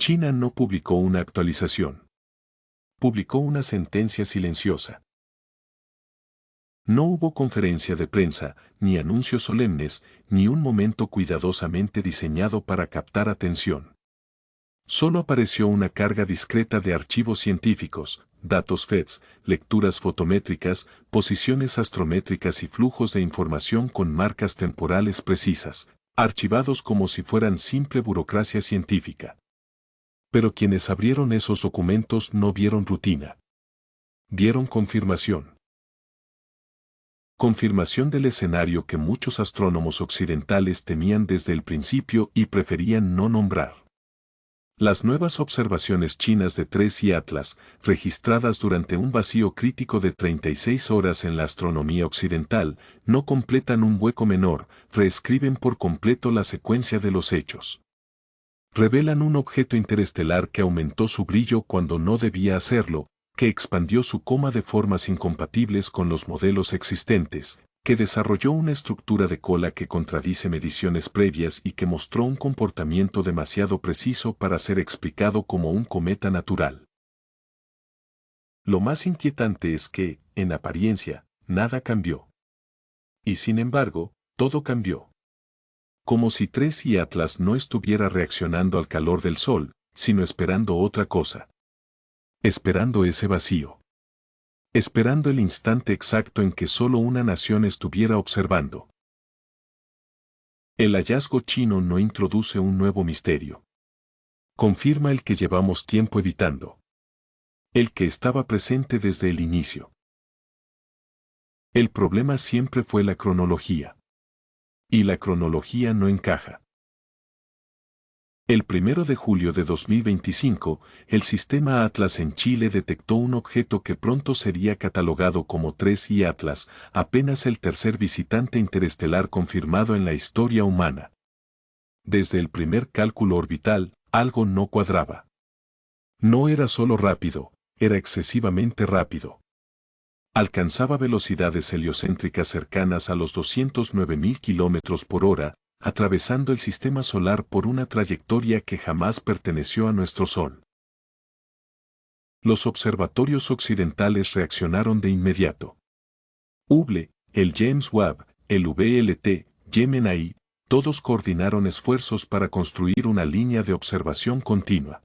China no publicó una actualización. Publicó una sentencia silenciosa. No hubo conferencia de prensa, ni anuncios solemnes, ni un momento cuidadosamente diseñado para captar atención. Solo apareció una carga discreta de archivos científicos, datos FEDS, lecturas fotométricas, posiciones astrométricas y flujos de información con marcas temporales precisas, archivados como si fueran simple burocracia científica. Pero quienes abrieron esos documentos no vieron rutina. Vieron confirmación. Confirmación del escenario que muchos astrónomos occidentales temían desde el principio y preferían no nombrar. Las nuevas observaciones chinas de 3 y Atlas, registradas durante un vacío crítico de 36 horas en la astronomía occidental, no completan un hueco menor, reescriben por completo la secuencia de los hechos. Revelan un objeto interestelar que aumentó su brillo cuando no debía hacerlo, que expandió su coma de formas incompatibles con los modelos existentes, que desarrolló una estructura de cola que contradice mediciones previas y que mostró un comportamiento demasiado preciso para ser explicado como un cometa natural. Lo más inquietante es que, en apariencia, nada cambió. Y sin embargo, todo cambió. Como si 3 y Atlas no estuviera reaccionando al calor del Sol, sino esperando otra cosa. Esperando ese vacío. Esperando el instante exacto en que solo una nación estuviera observando. El hallazgo chino no introduce un nuevo misterio. Confirma el que llevamos tiempo evitando. El que estaba presente desde el inicio. El problema siempre fue la cronología. Y la cronología no encaja. El 1 de julio de 2025, el sistema Atlas en Chile detectó un objeto que pronto sería catalogado como 3 y Atlas, apenas el tercer visitante interestelar confirmado en la historia humana. Desde el primer cálculo orbital, algo no cuadraba. No era solo rápido, era excesivamente rápido. Alcanzaba velocidades heliocéntricas cercanas a los 209.000 km por hora, atravesando el sistema solar por una trayectoria que jamás perteneció a nuestro Sol. Los observatorios occidentales reaccionaron de inmediato. Hubble, el James Webb, el VLT, Gemini, todos coordinaron esfuerzos para construir una línea de observación continua.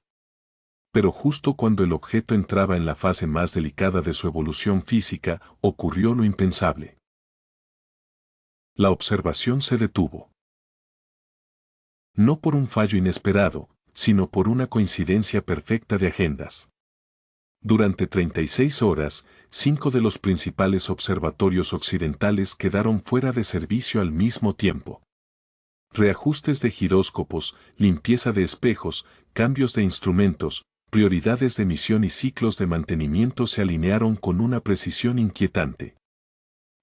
Pero justo cuando el objeto entraba en la fase más delicada de su evolución física, ocurrió lo impensable. La observación se detuvo. No por un fallo inesperado, sino por una coincidencia perfecta de agendas. Durante 36 horas, 5 de los principales observatorios occidentales quedaron fuera de servicio al mismo tiempo. Reajustes de giróscopos, limpieza de espejos, cambios de instrumentos, prioridades de misión y ciclos de mantenimiento se alinearon con una precisión inquietante.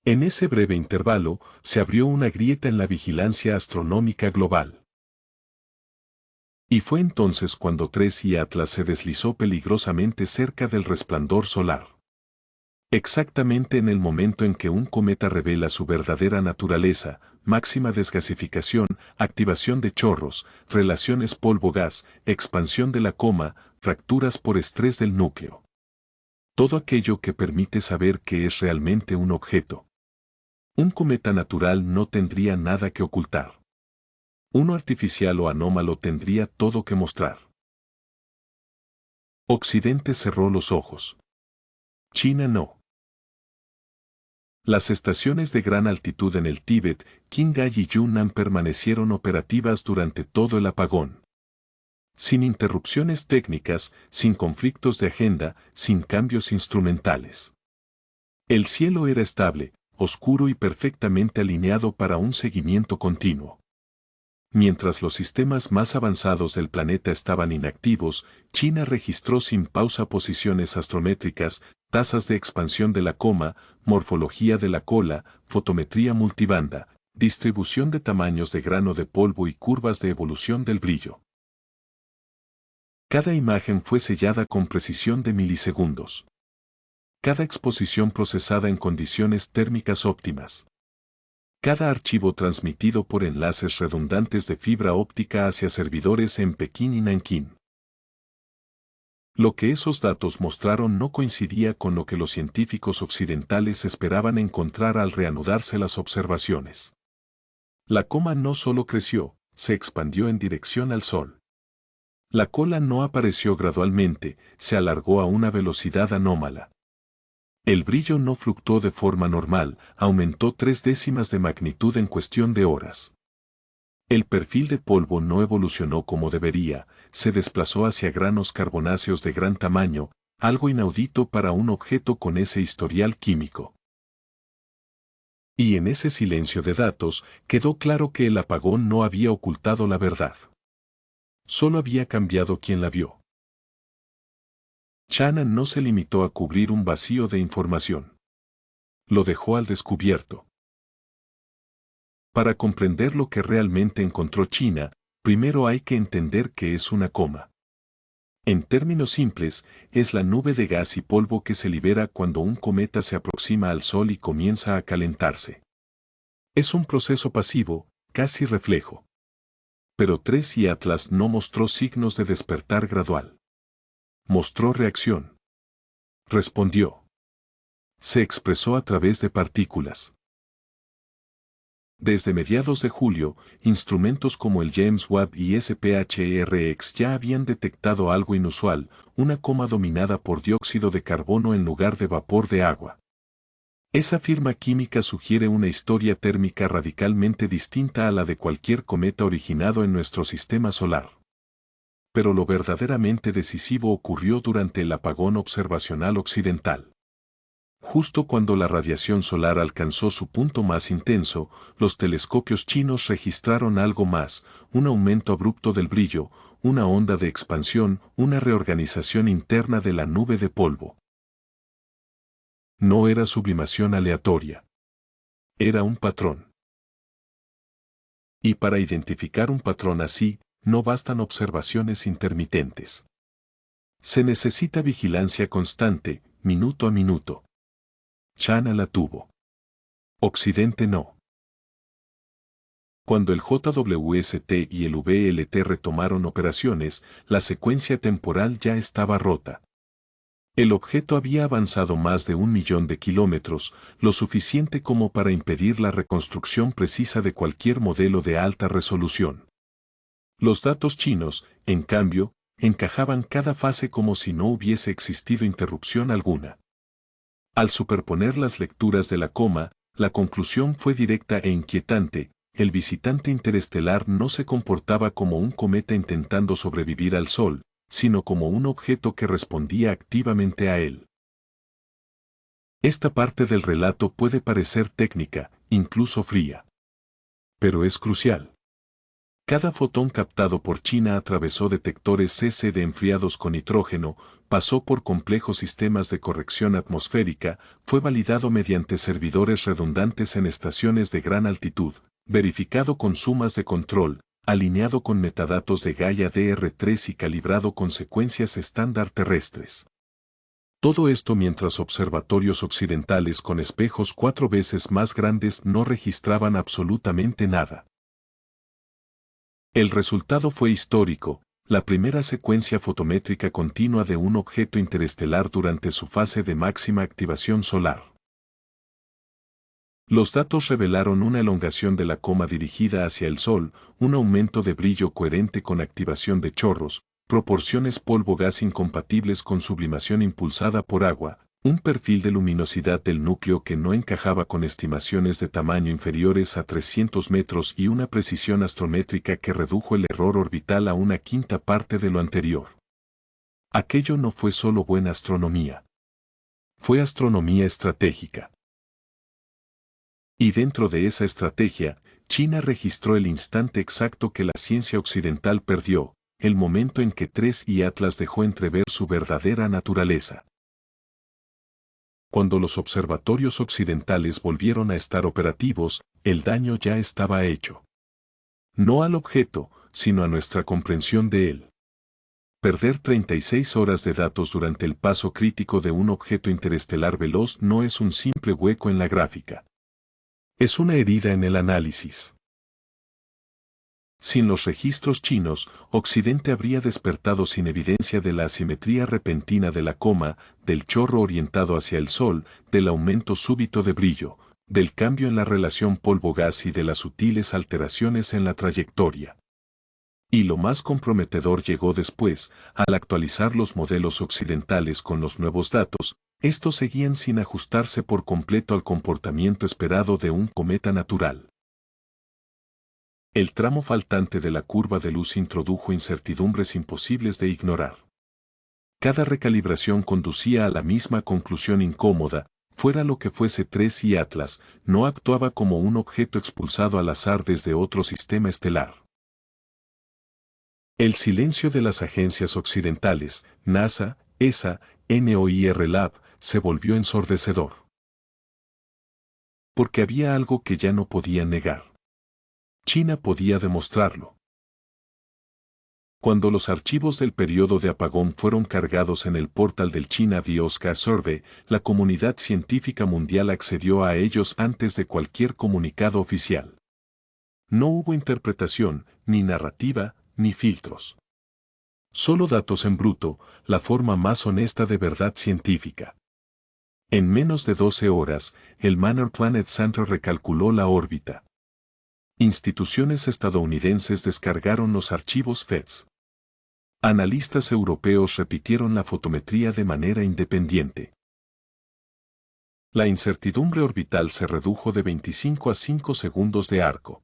En ese breve intervalo, se abrió una grieta en la vigilancia astronómica global. Y fue entonces cuando 3 y Atlas se deslizó peligrosamente cerca del resplandor solar. Exactamente en el momento en que un cometa revela su verdadera naturaleza, máxima desgasificación, activación de chorros, relaciones polvo-gas, expansión de la coma, fracturas por estrés del núcleo. Todo aquello que permite saber que es realmente un objeto. Un cometa natural no tendría nada que ocultar. Uno artificial o anómalo tendría todo que mostrar. Occidente cerró los ojos. China no. Las estaciones de gran altitud en el Tíbet, Qinghai y Yunnan permanecieron operativas durante todo el apagón. Sin interrupciones técnicas, sin conflictos de agenda, sin cambios instrumentales. El cielo era estable, oscuro y perfectamente alineado para un seguimiento continuo. Mientras los sistemas más avanzados del planeta estaban inactivos, China registró sin pausa posiciones astrométricas, tasas de expansión de la coma, morfología de la cola, fotometría multibanda, distribución de tamaños de grano de polvo y curvas de evolución del brillo. Cada imagen fue sellada con precisión de milisegundos. Cada exposición procesada en condiciones térmicas óptimas. Cada archivo transmitido por enlaces redundantes de fibra óptica hacia servidores en Pekín y Nankín. Lo que esos datos mostraron no coincidía con lo que los científicos occidentales esperaban encontrar al reanudarse las observaciones. La coma no solo creció, se expandió en dirección al Sol. La cola no apareció gradualmente, se alargó a una velocidad anómala. El brillo no fluctuó de forma normal, aumentó 0,3 de magnitud en cuestión de horas. El perfil de polvo no evolucionó como debería, se desplazó hacia granos carbonáceos de gran tamaño, algo inaudito para un objeto con ese historial químico. Y en ese silencio de datos, quedó claro que el apagón no había ocultado la verdad. Solo había cambiado quien la vio. Chana no se limitó a cubrir un vacío de información. Lo dejó al descubierto. Para comprender lo que realmente encontró China, primero hay que entender qué es una coma. En términos simples, es la nube de gas y polvo que se libera cuando un cometa se aproxima al Sol y comienza a calentarse. Es un proceso pasivo, casi reflejo. Pero 3 y Atlas no mostró signos de despertar gradual. Mostró reacción. Respondió. Se expresó a través de partículas. Desde mediados de julio, instrumentos como el James Webb y SPHRX ya habían detectado algo inusual, una coma dominada por dióxido de carbono en lugar de vapor de agua. Esa firma química sugiere una historia térmica radicalmente distinta a la de cualquier cometa originado en nuestro sistema solar. Pero lo verdaderamente decisivo ocurrió durante el apagón observacional occidental. Justo cuando la radiación solar alcanzó su punto más intenso, los telescopios chinos registraron algo más, un aumento abrupto del brillo, una onda de expansión, una reorganización interna de la nube de polvo. No era sublimación aleatoria. Era un patrón. Y para identificar un patrón así, no bastan observaciones intermitentes. Se necesita vigilancia constante, minuto a minuto. China la tuvo. Occidente no. Cuando el JWST y el VLT retomaron operaciones, la secuencia temporal ya estaba rota. El objeto había avanzado más de 1 millón de kilómetros, lo suficiente como para impedir la reconstrucción precisa de cualquier modelo de alta resolución. Los datos chinos, en cambio, encajaban cada fase como si no hubiese existido interrupción alguna. Al superponer las lecturas de la coma, la conclusión fue directa e inquietante: el visitante interestelar no se comportaba como un cometa intentando sobrevivir al Sol, sino como un objeto que respondía activamente a él. Esta parte del relato puede parecer técnica, incluso fría. Pero es crucial. Cada fotón captado por China atravesó detectores CCD enfriados con nitrógeno, pasó por complejos sistemas de corrección atmosférica, fue validado mediante servidores redundantes en estaciones de gran altitud, verificado con sumas de control, alineado con metadatos de Gaia DR3 y calibrado con secuencias estándar terrestres. Todo esto mientras observatorios occidentales con espejos 4 veces más grandes no registraban absolutamente nada. El resultado fue histórico, la primera secuencia fotométrica continua de un objeto interestelar durante su fase de máxima activación solar. Los datos revelaron una elongación de la coma dirigida hacia el Sol, un aumento de brillo coherente con activación de chorros, proporciones polvo-gas incompatibles con sublimación impulsada por agua, un perfil de luminosidad del núcleo que no encajaba con estimaciones de tamaño inferiores a 300 metros y una precisión astrométrica que redujo el error orbital a 1/5 parte de lo anterior. Aquello no fue solo buena astronomía. Fue astronomía estratégica. Y dentro de esa estrategia, China registró el instante exacto que la ciencia occidental perdió, el momento en que 3 y Atlas dejó entrever su verdadera naturaleza. Cuando los observatorios occidentales volvieron a estar operativos, el daño ya estaba hecho. No al objeto, sino a nuestra comprensión de él. Perder 36 horas de datos durante el paso crítico de un objeto interestelar veloz no es un simple hueco en la gráfica. Es una herida en el análisis. Sin los registros chinos, Occidente habría despertado sin evidencia de la asimetría repentina de la coma, del chorro orientado hacia el Sol, del aumento súbito de brillo, del cambio en la relación polvo-gas y de las sutiles alteraciones en la trayectoria. Y lo más comprometedor llegó después, al actualizar los modelos occidentales con los nuevos datos, estos seguían sin ajustarse por completo al comportamiento esperado de un cometa natural. El tramo faltante de la curva de luz introdujo incertidumbres imposibles de ignorar. Cada recalibración conducía a la misma conclusión incómoda, fuera lo que fuese 3 y Atlas, no actuaba como un objeto expulsado al azar desde otro sistema estelar. El silencio de las agencias occidentales, NASA, ESA, NOIR Lab, se volvió ensordecedor. Porque había algo que ya no podían negar. China podía demostrarlo. Cuando los archivos del periodo de apagón fueron cargados en el portal del China Biosca Survey, la comunidad científica mundial accedió a ellos antes de cualquier comunicado oficial. No hubo interpretación, ni narrativa, ni filtros. Solo datos en bruto, la forma más honesta de verdad científica. En menos de 12 horas, el Manor Planet Center recalculó la órbita. Instituciones estadounidenses descargaron los archivos FEDS. Analistas europeos repitieron la fotometría de manera independiente. La incertidumbre orbital se redujo de 25 a 5 segundos de arco.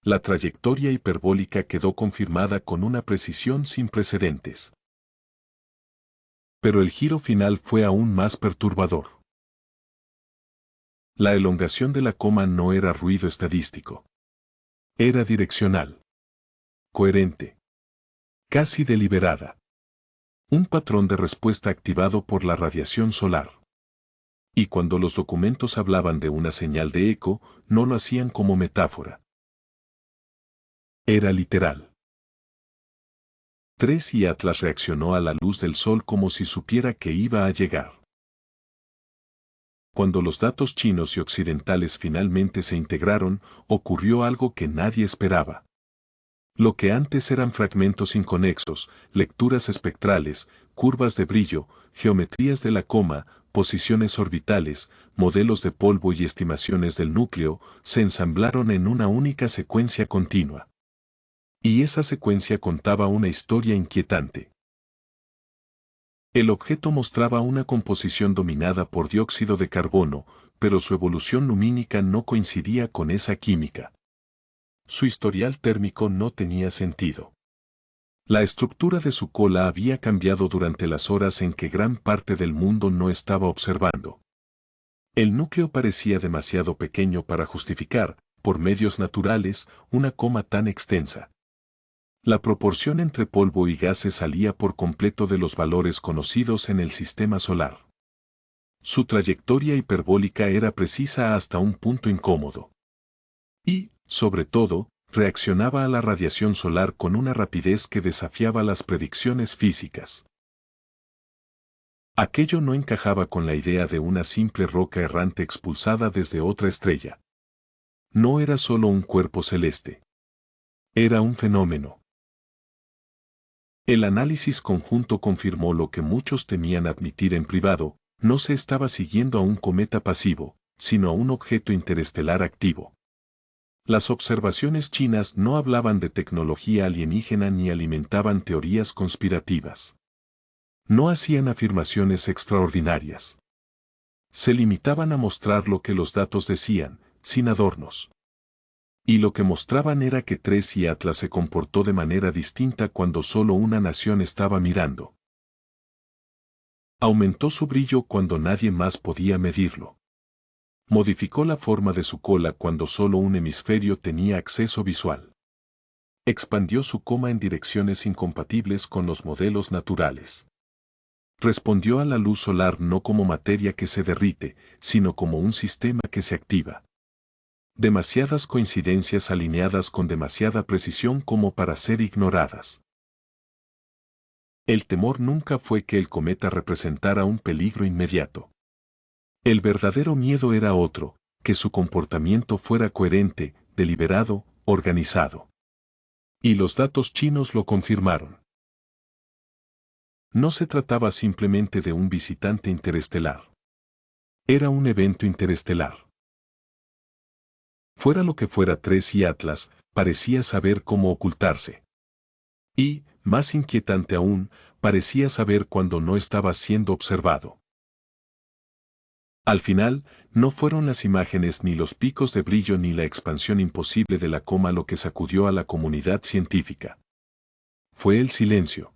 La trayectoria hiperbólica quedó confirmada con una precisión sin precedentes. Pero el giro final fue aún más perturbador. La elongación de la coma no era ruido estadístico. Era direccional. Coherente. Casi deliberada. Un patrón de respuesta activado por la radiación solar. Y cuando los documentos hablaban de una señal de eco, no lo hacían como metáfora. Era literal. 3 y Atlas reaccionó a la luz del sol como si supiera que iba a llegar. Cuando los datos chinos y occidentales finalmente se integraron, ocurrió algo que nadie esperaba. Lo que antes eran fragmentos inconexos, lecturas espectrales, curvas de brillo, geometrías de la coma, posiciones orbitales, modelos de polvo y estimaciones del núcleo, se ensamblaron en una única secuencia continua. Y esa secuencia contaba una historia inquietante. El objeto mostraba una composición dominada por dióxido de carbono, pero su evolución lumínica no coincidía con esa química. Su historial térmico no tenía sentido. La estructura de su cola había cambiado durante las horas en que gran parte del mundo no estaba observando. El núcleo parecía demasiado pequeño para justificar, por medios naturales, una coma tan extensa. La proporción entre polvo y gases salía por completo de los valores conocidos en el sistema solar. Su trayectoria hiperbólica era precisa hasta un punto incómodo. Y, sobre todo, reaccionaba a la radiación solar con una rapidez que desafiaba las predicciones físicas. Aquello no encajaba con la idea de una simple roca errante expulsada desde otra estrella. No era solo un cuerpo celeste. Era un fenómeno. El análisis conjunto confirmó lo que muchos temían admitir en privado: no se estaba siguiendo a un cometa pasivo, sino a un objeto interestelar activo. Las observaciones chinas no hablaban de tecnología alienígena ni alimentaban teorías conspirativas. No hacían afirmaciones extraordinarias. Se limitaban a mostrar lo que los datos decían, sin adornos. Y lo que mostraban era que 3 y Atlas se comportó de manera distinta cuando solo una nación estaba mirando. Aumentó su brillo cuando nadie más podía medirlo. Modificó la forma de su cola cuando solo un hemisferio tenía acceso visual. Expandió su coma en direcciones incompatibles con los modelos naturales. Respondió a la luz solar no como materia que se derrite, sino como un sistema que se activa. Demasiadas coincidencias alineadas con demasiada precisión como para ser ignoradas. El temor nunca fue que el cometa representara un peligro inmediato. El verdadero miedo era otro: que su comportamiento fuera coherente, deliberado, organizado. Y los datos chinos lo confirmaron. No se trataba simplemente de un visitante interestelar. Era un evento interestelar. Fuera lo que fuera, 3 y Atlas parecía saber cómo ocultarse. Y, más inquietante aún, parecía saber cuando no estaba siendo observado. Al final, no fueron las imágenes ni los picos de brillo ni la expansión imposible de la coma lo que sacudió a la comunidad científica. Fue el silencio.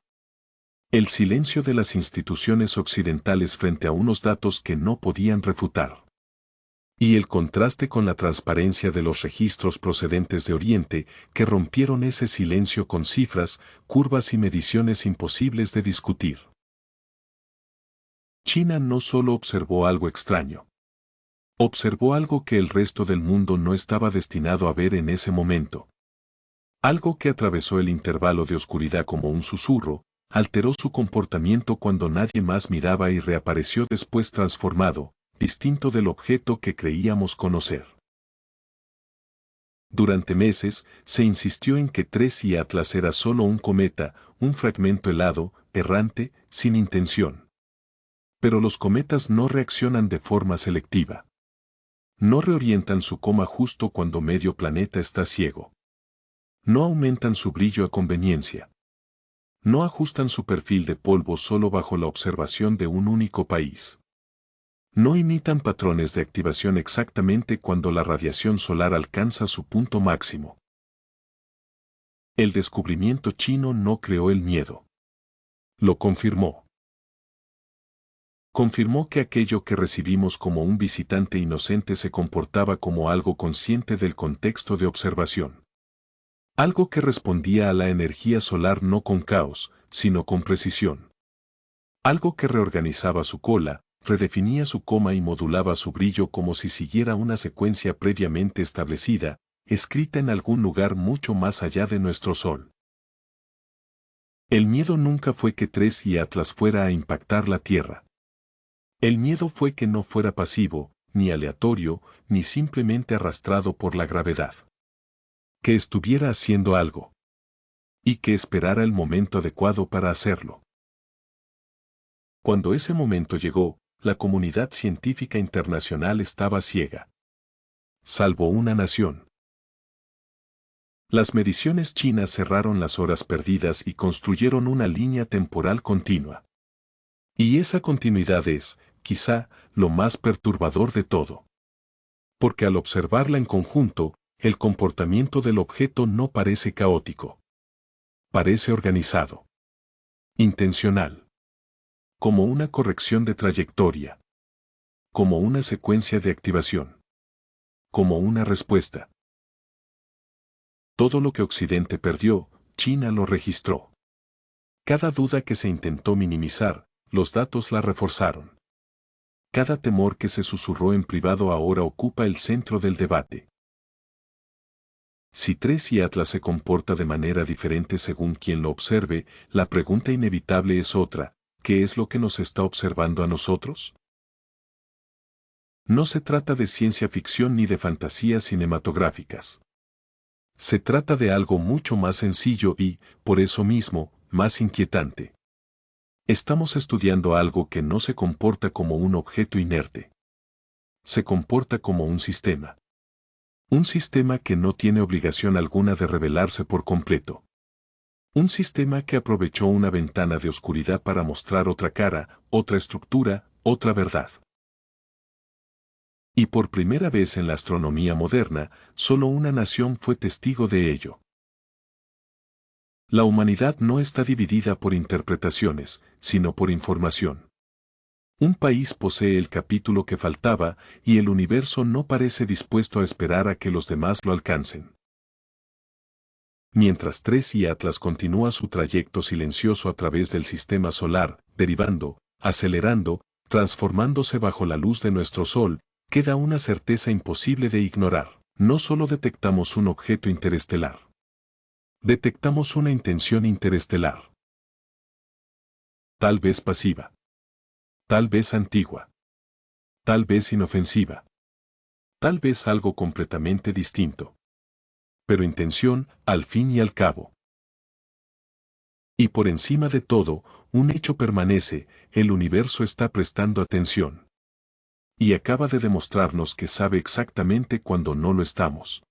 El silencio de las instituciones occidentales frente a unos datos que no podían refutar. Y el contraste con la transparencia de los registros procedentes de Oriente que rompieron ese silencio con cifras, curvas y mediciones imposibles de discutir. China no solo observó algo extraño. Observó algo que el resto del mundo no estaba destinado a ver en ese momento. Algo que atravesó el intervalo de oscuridad como un susurro, alteró su comportamiento cuando nadie más miraba y reapareció después transformado, distinto del objeto que creíamos conocer. Durante meses, se insistió en que 3 y Atlas era solo un cometa, un fragmento helado, errante, sin intención. Pero los cometas no reaccionan de forma selectiva. No reorientan su coma justo cuando medio planeta está ciego. No aumentan su brillo a conveniencia. No ajustan su perfil de polvo solo bajo la observación de un único país. No imitan patrones de activación exactamente cuando la radiación solar alcanza su punto máximo. El descubrimiento chino no creó el miedo. Lo confirmó. Confirmó que aquello que recibimos como un visitante inocente se comportaba como algo consciente del contexto de observación. Algo que respondía a la energía solar no con caos, sino con precisión. Algo que reorganizaba su cola, redefinía su coma y modulaba su brillo como si siguiera una secuencia previamente establecida, escrita en algún lugar mucho más allá de nuestro Sol. El miedo nunca fue que 3 y Atlas fuera a impactar la Tierra. El miedo fue que no fuera pasivo, ni aleatorio, ni simplemente arrastrado por la gravedad. Que estuviera haciendo algo. Y que esperara el momento adecuado para hacerlo. Cuando ese momento llegó, la comunidad científica internacional estaba ciega. Salvo una nación. Las mediciones chinas cerraron las horas perdidas y construyeron una línea temporal continua. Y esa continuidad es, quizá, lo más perturbador de todo. Porque al observarla en conjunto, el comportamiento del objeto no parece caótico. Parece organizado. Intencional. Como una corrección de trayectoria. Como una secuencia de activación. Como una respuesta. Todo lo que Occidente perdió, China lo registró. Cada duda que se intentó minimizar, los datos la reforzaron. Cada temor que se susurró en privado ahora ocupa el centro del debate. Si 3 y Atlas se comporta de manera diferente según quien lo observe, la pregunta inevitable es otra: ¿qué es lo que nos está observando a nosotros? No se trata de ciencia ficción ni de fantasías cinematográficas. Se trata de algo mucho más sencillo y, por eso mismo, más inquietante. Estamos estudiando algo que no se comporta como un objeto inerte. Se comporta como un sistema. Un sistema que no tiene obligación alguna de revelarse por completo. Un sistema que aprovechó una ventana de oscuridad para mostrar otra cara, otra estructura, otra verdad. Y por primera vez en la astronomía moderna, solo una nación fue testigo de ello. La humanidad no está dividida por interpretaciones, sino por información. Un país posee el capítulo que faltaba, y el universo no parece dispuesto a esperar a que los demás lo alcancen. Mientras 3 y Atlas continúa su trayecto silencioso a través del sistema solar, derivando, acelerando, transformándose bajo la luz de nuestro Sol, queda una certeza imposible de ignorar. No solo detectamos un objeto interestelar. Detectamos una intención interestelar. Tal vez pasiva. Tal vez antigua. Tal vez inofensiva. Tal vez algo completamente distinto. Pero intención, al fin y al cabo. Y por encima de todo, un hecho permanece, el universo está prestando atención. Y acaba de demostrarnos que sabe exactamente cuando no lo estamos.